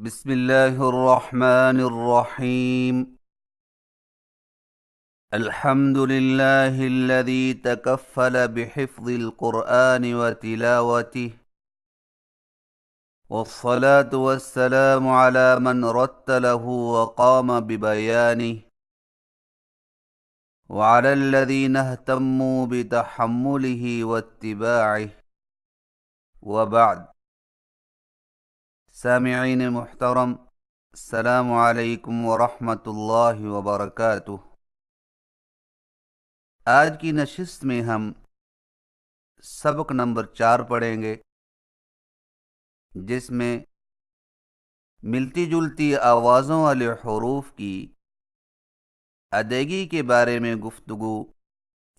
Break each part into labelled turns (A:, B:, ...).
A: بسم الله الرحمن الرحيم. الحمد لله الذي تكفل بحفظ القرآن وتلاوته، والصلاة والسلام على من رتله وقام ببيانه، وعلى الذين اهتموا بتحمله واتباعه، وبعد. سامعین محترم، السلام علیکم ورحمۃ اللہ وبرکاتہ۔ آج کی نشست میں ہم سبق نمبر 4 پڑھیں گے، جس میں ملتی جلتی آوازوں والے حروف کی ادائیگی کے بارے میں گفتگو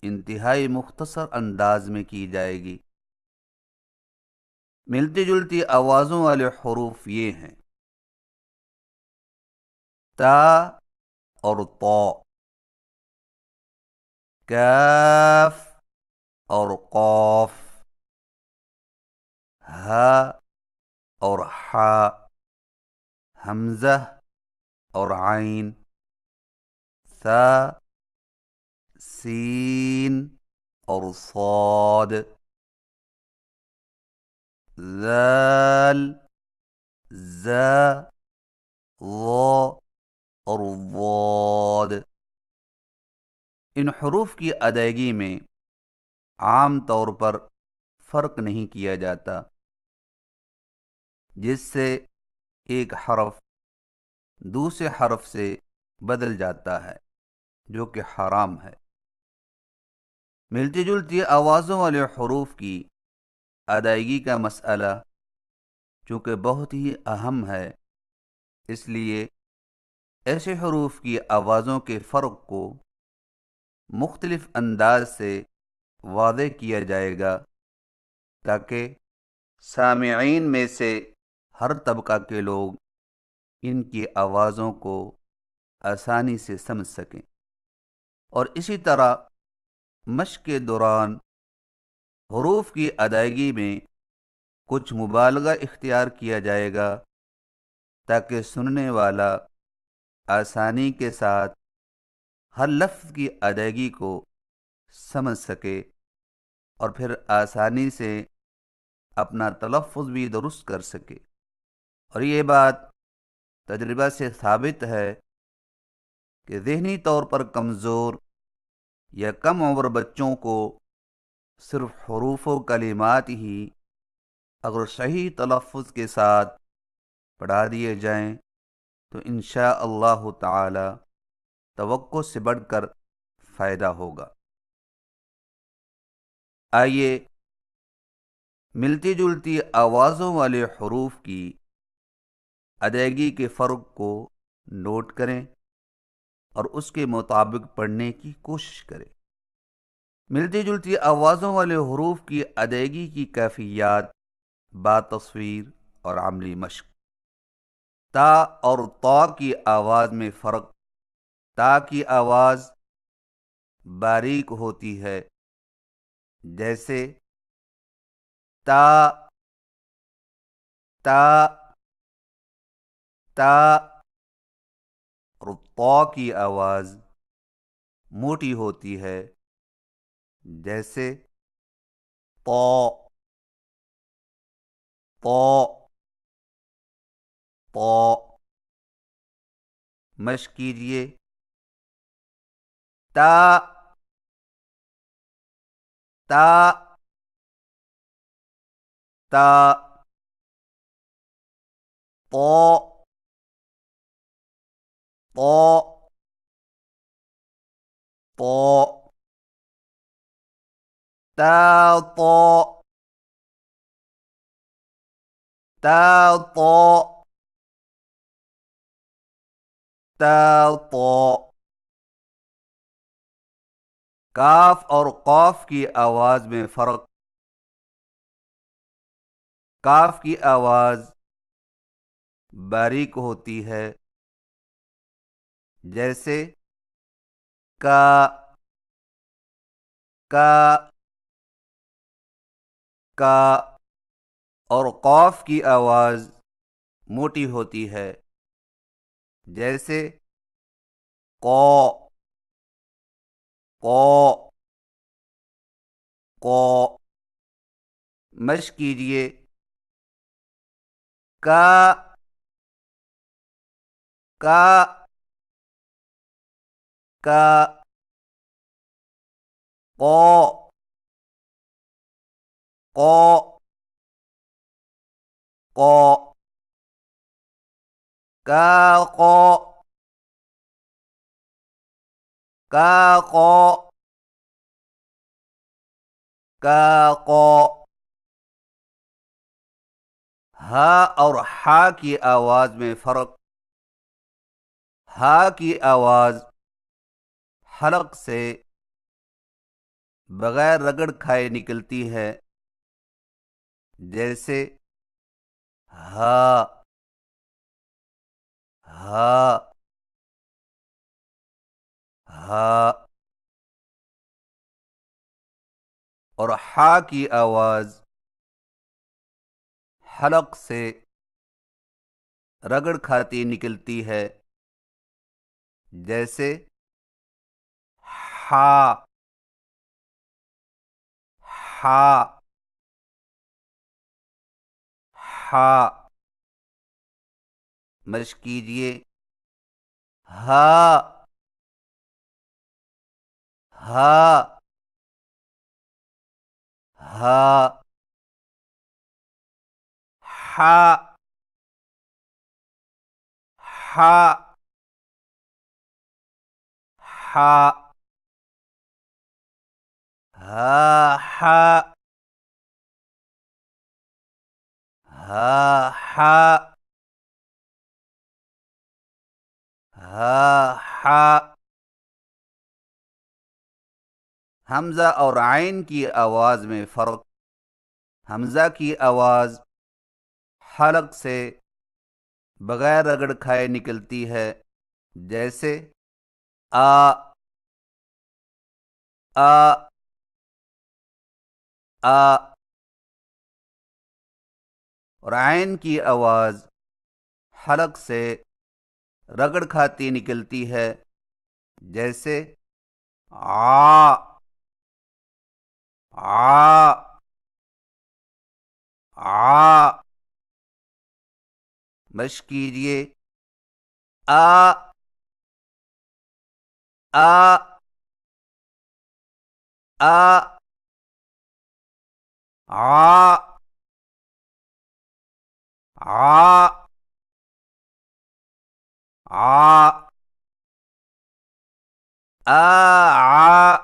A: انتہائی مختصر انداز میں کی جائے گی۔ ملتی جلتی آوازوں والے حروف یہ ہیں: تا اور طا، کاف اور قاف، ہا اور حا، حمزہ اور عین، ثا، سین اور صاد، ذال، زا، ظا اور ضاد۔ ان حروف کی ادائیگی میں عام طور پر فرق نہیں کیا جاتا، جس سے ایک حرف دوسرے حرف سے بدل جاتا ہے، جو کہ حرام ہے۔ ملتی جلتی آوازوں والے حروف کی ادائیگی کا مسئلہ چونکہ بہت ہی اہم ہے، اس لیے ایسے حروف کی آوازوں کے فرق کو مختلف انداز سے واضح کیا جائے گا، تاکہ سامعین میں سے ہر طبقہ کے لوگ ان کی آوازوں کو آسانی سے سمجھ سکیں۔ اور اسی طرح مشق کے دوران حروف کی ادائیگی میں کچھ مبالغہ اختیار کیا جائے گا، تاکہ سننے والا آسانی کے ساتھ ہر لفظ کی ادائیگی کو سمجھ سکے اور پھر آسانی سے اپنا تلفظ بھی درست کر سکے۔ اور یہ بات تجربہ سے ثابت ہے کہ ذہنی طور پر کمزور یا کم عمر بچوں کو صرف حروف و کلمات ہی اگر صحیح تلفظ کے ساتھ پڑھا دیے جائیں تو انشاءاللہ تعالی توقع سے بڑھ کر فائدہ ہوگا۔ آئیے ملتی جلتی آوازوں والے حروف کی ادائیگی کے فرق کو نوٹ کریں اور اس کے مطابق پڑھنے کی کوشش کریں۔ ملتی جلتی آوازوں والے حروف کی ادائیگی کی کیفیات با تصویر اور عملی مشق۔ تا اور طا کی آواز میں فرق: تا کی آواز باریک ہوتی ہے، جیسے تا، تا، تا، اور طا کی آواز موٹی ہوتی ہے، جیسے طا، طا، طا۔ مشق کیجئے: تا، تا، تا، طا، طا، طا، تا، طا، تا، طا، تا، طا۔ کاف اور قاف کی آواز میں فرق: کاف کی آواز باریک ہوتی ہے، جیسے کا، کا، کا، اور قاف کی آواز موٹی ہوتی ہے، جیسے کو کو کو۔ مشق کیجئے کا کا کا کو کو کو کا کو کا کو کا کو۔ ہا اور ہا کی آواز میں فرق۔ ہا کی آواز حلق سے بغیر رگڑ کھائے نکلتی ہے، جیسے ہا ہا ہا۔ اور ہا کی آواز حلق سے رگڑ کھاتی نکلتی ہے، جیسے ہا ہا ہا۔ مشق کیجئے ہا ہا ہا ہا ہا ہا ہا ہا ہا ہا ہا ہا۔ حمزہ اور عین کی آواز میں فرق۔ حمزہ کی آواز حلق سے بغیر رگڑ کھائے نکلتی ہے، جیسے آ آ آ۔ اور عین کی آواز حلق سے رگڑ کھاتی نکلتی ہے، جیسے آ آ آ۔ مشق کیجئے آ آ آ آ آ آ آ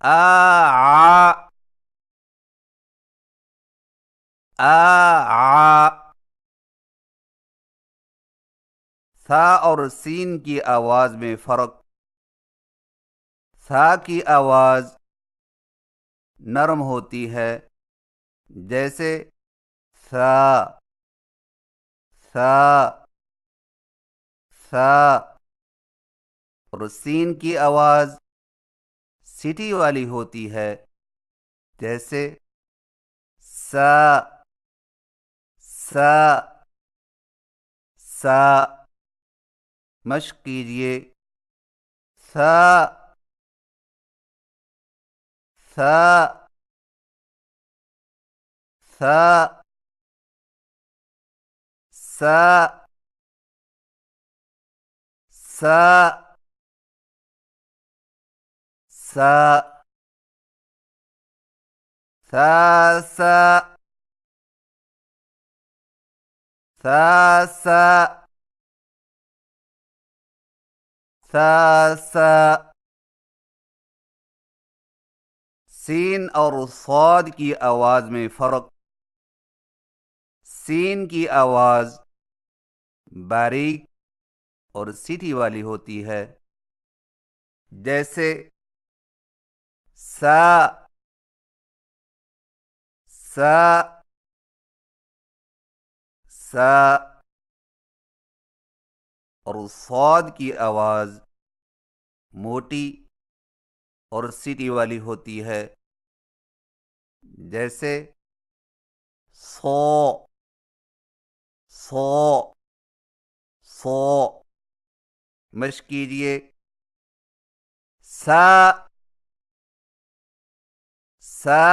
A: آ آ۔ ثا اور سین کی آواز میں فرق۔ ثا کی آواز نرم ہوتی ہے، جیسے ثا ثا ثا۔ اور سین کی آواز سیٹی والی ہوتی ہے، جیسے سا سا سا۔ مشق کیجئے سا سا سا سا سا سا سا سا سا سا سا سا۔ سین اور صاد کی آواز میں فرق۔ سین کی آواز باریک اور سیٹھی والی ہوتی ہے، جیسے سا سا سا۔ اور صاد کی آواز موٹی اور سیٹی والی ہوتی ہے، جیسے صو صو صو مشق کیجئے سا سا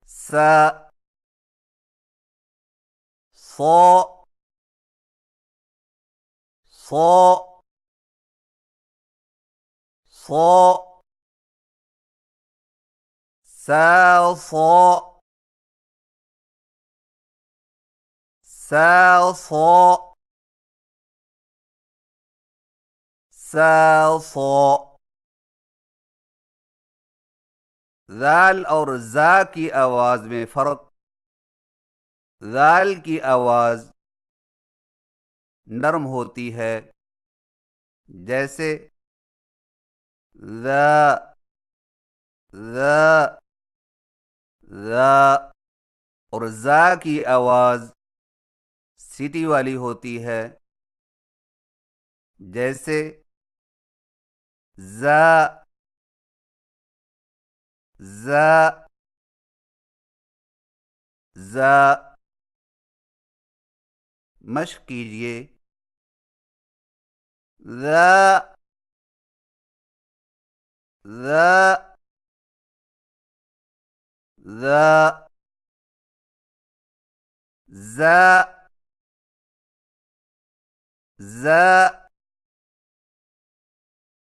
A: سا صو صو صو سا صو سا صو سا صو ذال اور زا کی آواز میں فرق ذال کی آواز نرم ہوتی ہے جیسے ذا ذا ذا اور زا کی آواز سیٹی والی ہوتی ہے جیسے ذا ذا ذا مشق کیجئے ذا ذا ذا ذا ذا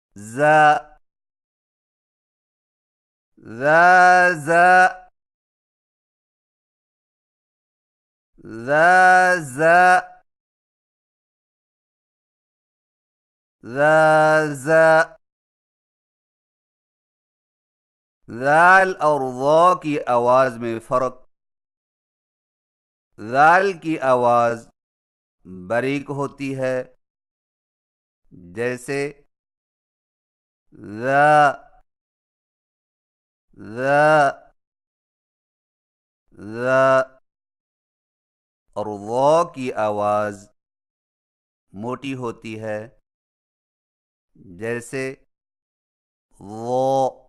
A: ذا ذا ذا ذا ذا ذا ذا ذال اور ضا کی آواز میں فرق ذال کی آواز باریک ہوتی ہے جیسے ذا ذا ذا اور ضا کی آواز موٹی ہوتی ہے جیسے وہ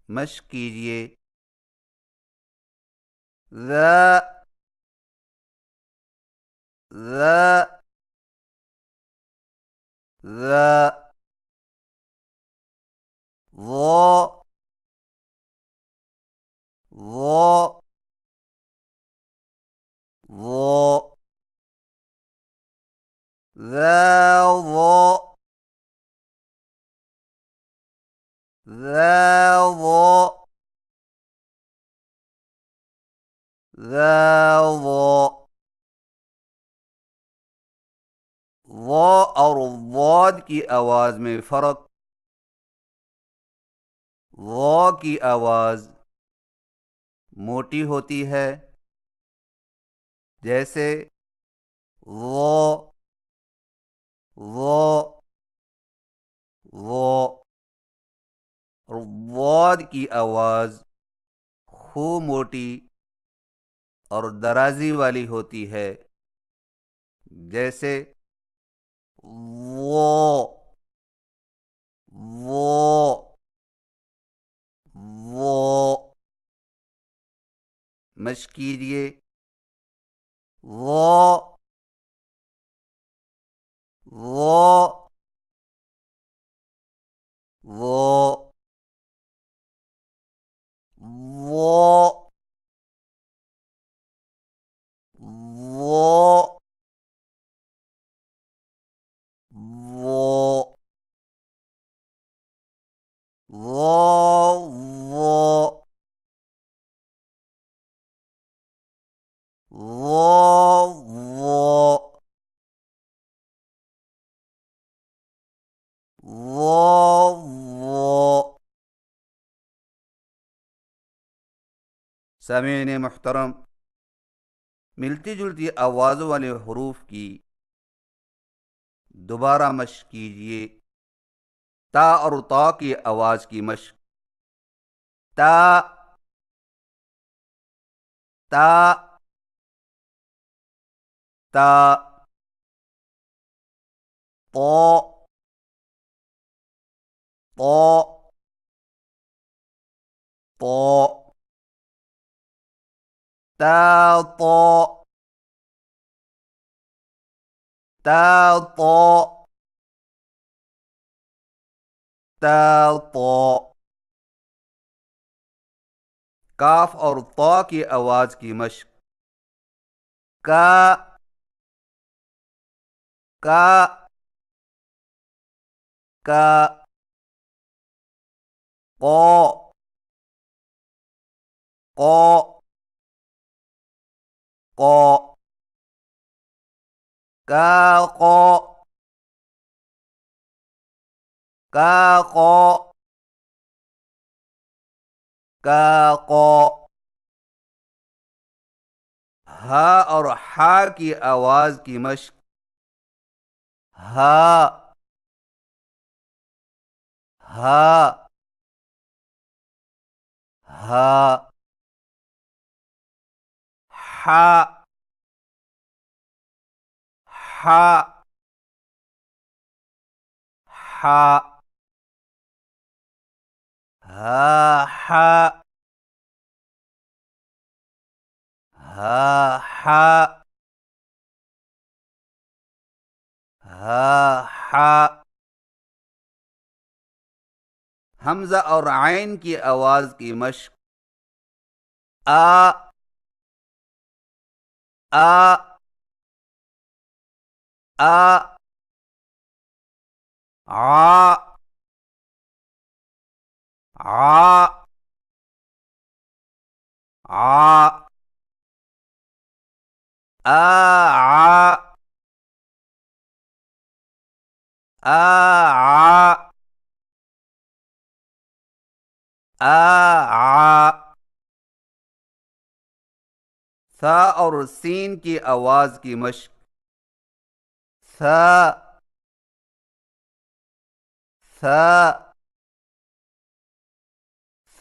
A: مشق کیجئے ذا ذا ذا ضا ضا ضا ذا ضا ذا ضا ذا ضا ضا اور ضاد کی آواز میں فرق ضا کی آواز موٹی ہوتی ہے جیسے ضا ضا ضا اور ضاد کی آواز خوب موٹی اور درازی والی ہوتی ہے جیسے وہ مشق کیجئے وہ سامعین محترم، ملتی جلتی آوازوں والے حروف کی دوبارہ مشق کیجئے۔ تا اور طا کی آواز کی مشق۔ تا تا تا، طا طا طا تا طا تا طا تا طا کاف اور طا کی آواز کی مشق کا کا کا قا قا قا کا قا کا قا کا قا ہا اور ہا کی آواز کی مشق ہا ہا ہا ہا ہا ہا ہا ہا ہا ہا ہا ہا حمزہ اور عین کی آواز کی مشق آ آ آ ع ع ع آ آ آ ثا اور سین کی آواز کی مشق ثا ثا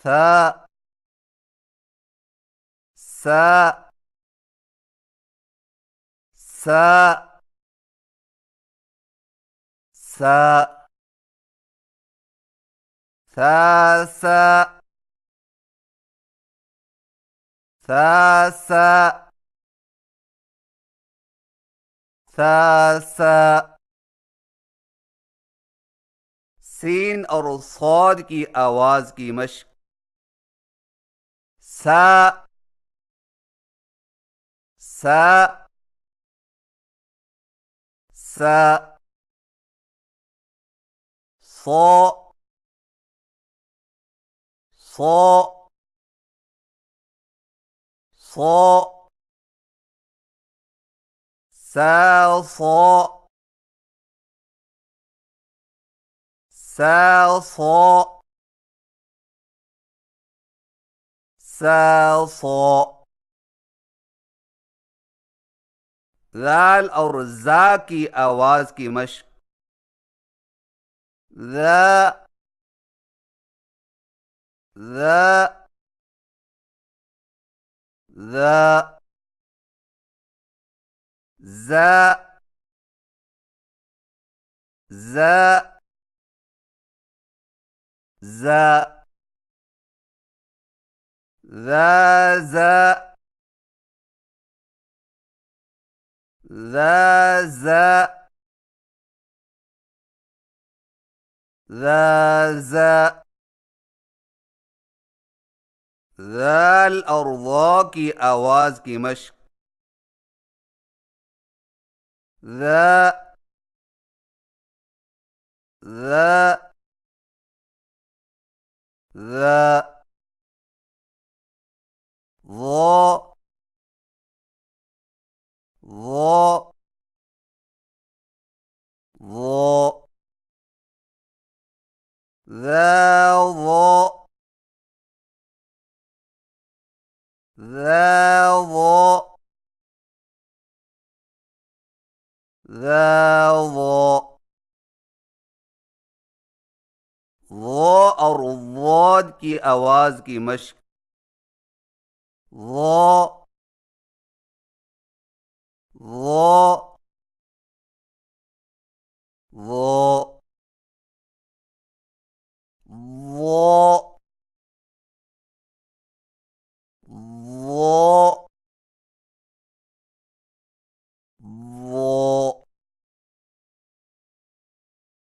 A: ثا سا سا سا سا سا سا سا سا سا سین اور صاد کی آواز کی مشق سا سا سا صا صا صا سا صا سا صا سا صا ذال اور زا کی آواز کی مشق ذا ذا ذا ذا ذا ذا ذا ذا ذا ذا ذا ذا ذال اور ضا کی آواز کی مشق ذا ذا ذا ضا ضا ضا ذا ضا ذا ضا ذا ضا ضا اور ضاد کی آواز کی مشق ضا ضا ضا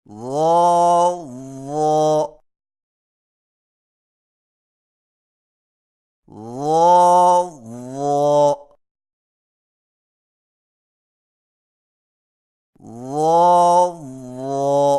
A: ظا ظا ظا ظا ظا ظا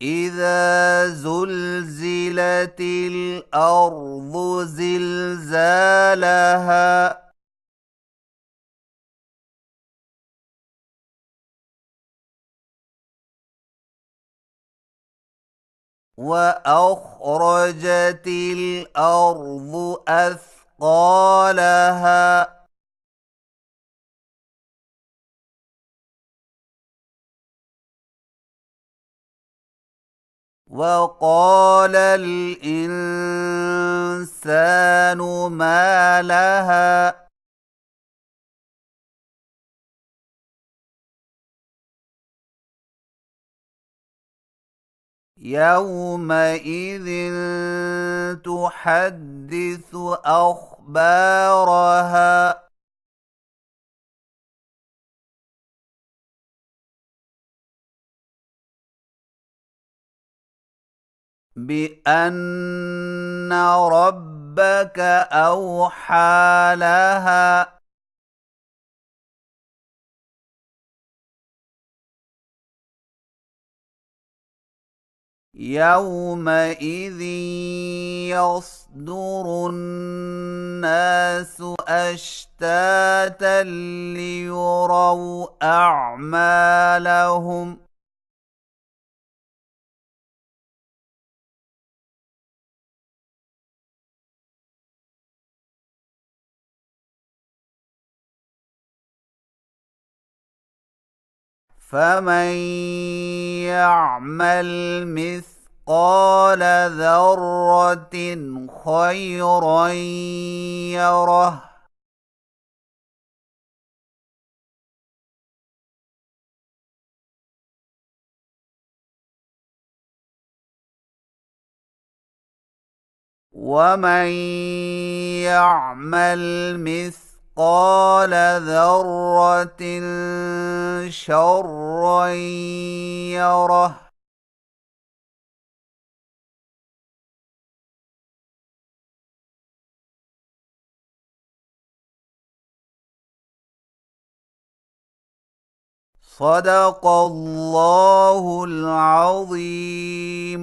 A: إذا زلزلت الأرض زلزالها وأخرجت الأرض أثقالها وقال الإنسان ما لها يومئذ تحدث أخبارها بأن ربك أوحى لها يومئذ يصدر الناس أشتاتا ليروا أعمالهم فمن يعمل مثقال ذرة خيرا يره ومن يعمل مثقال ذرة شرا يره صدق الله العظيم।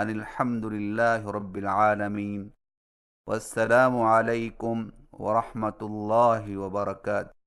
A: ان الحمد للہ رب العالمین، والسلام علیکم ورحمۃ اللہ وبرکاتہ۔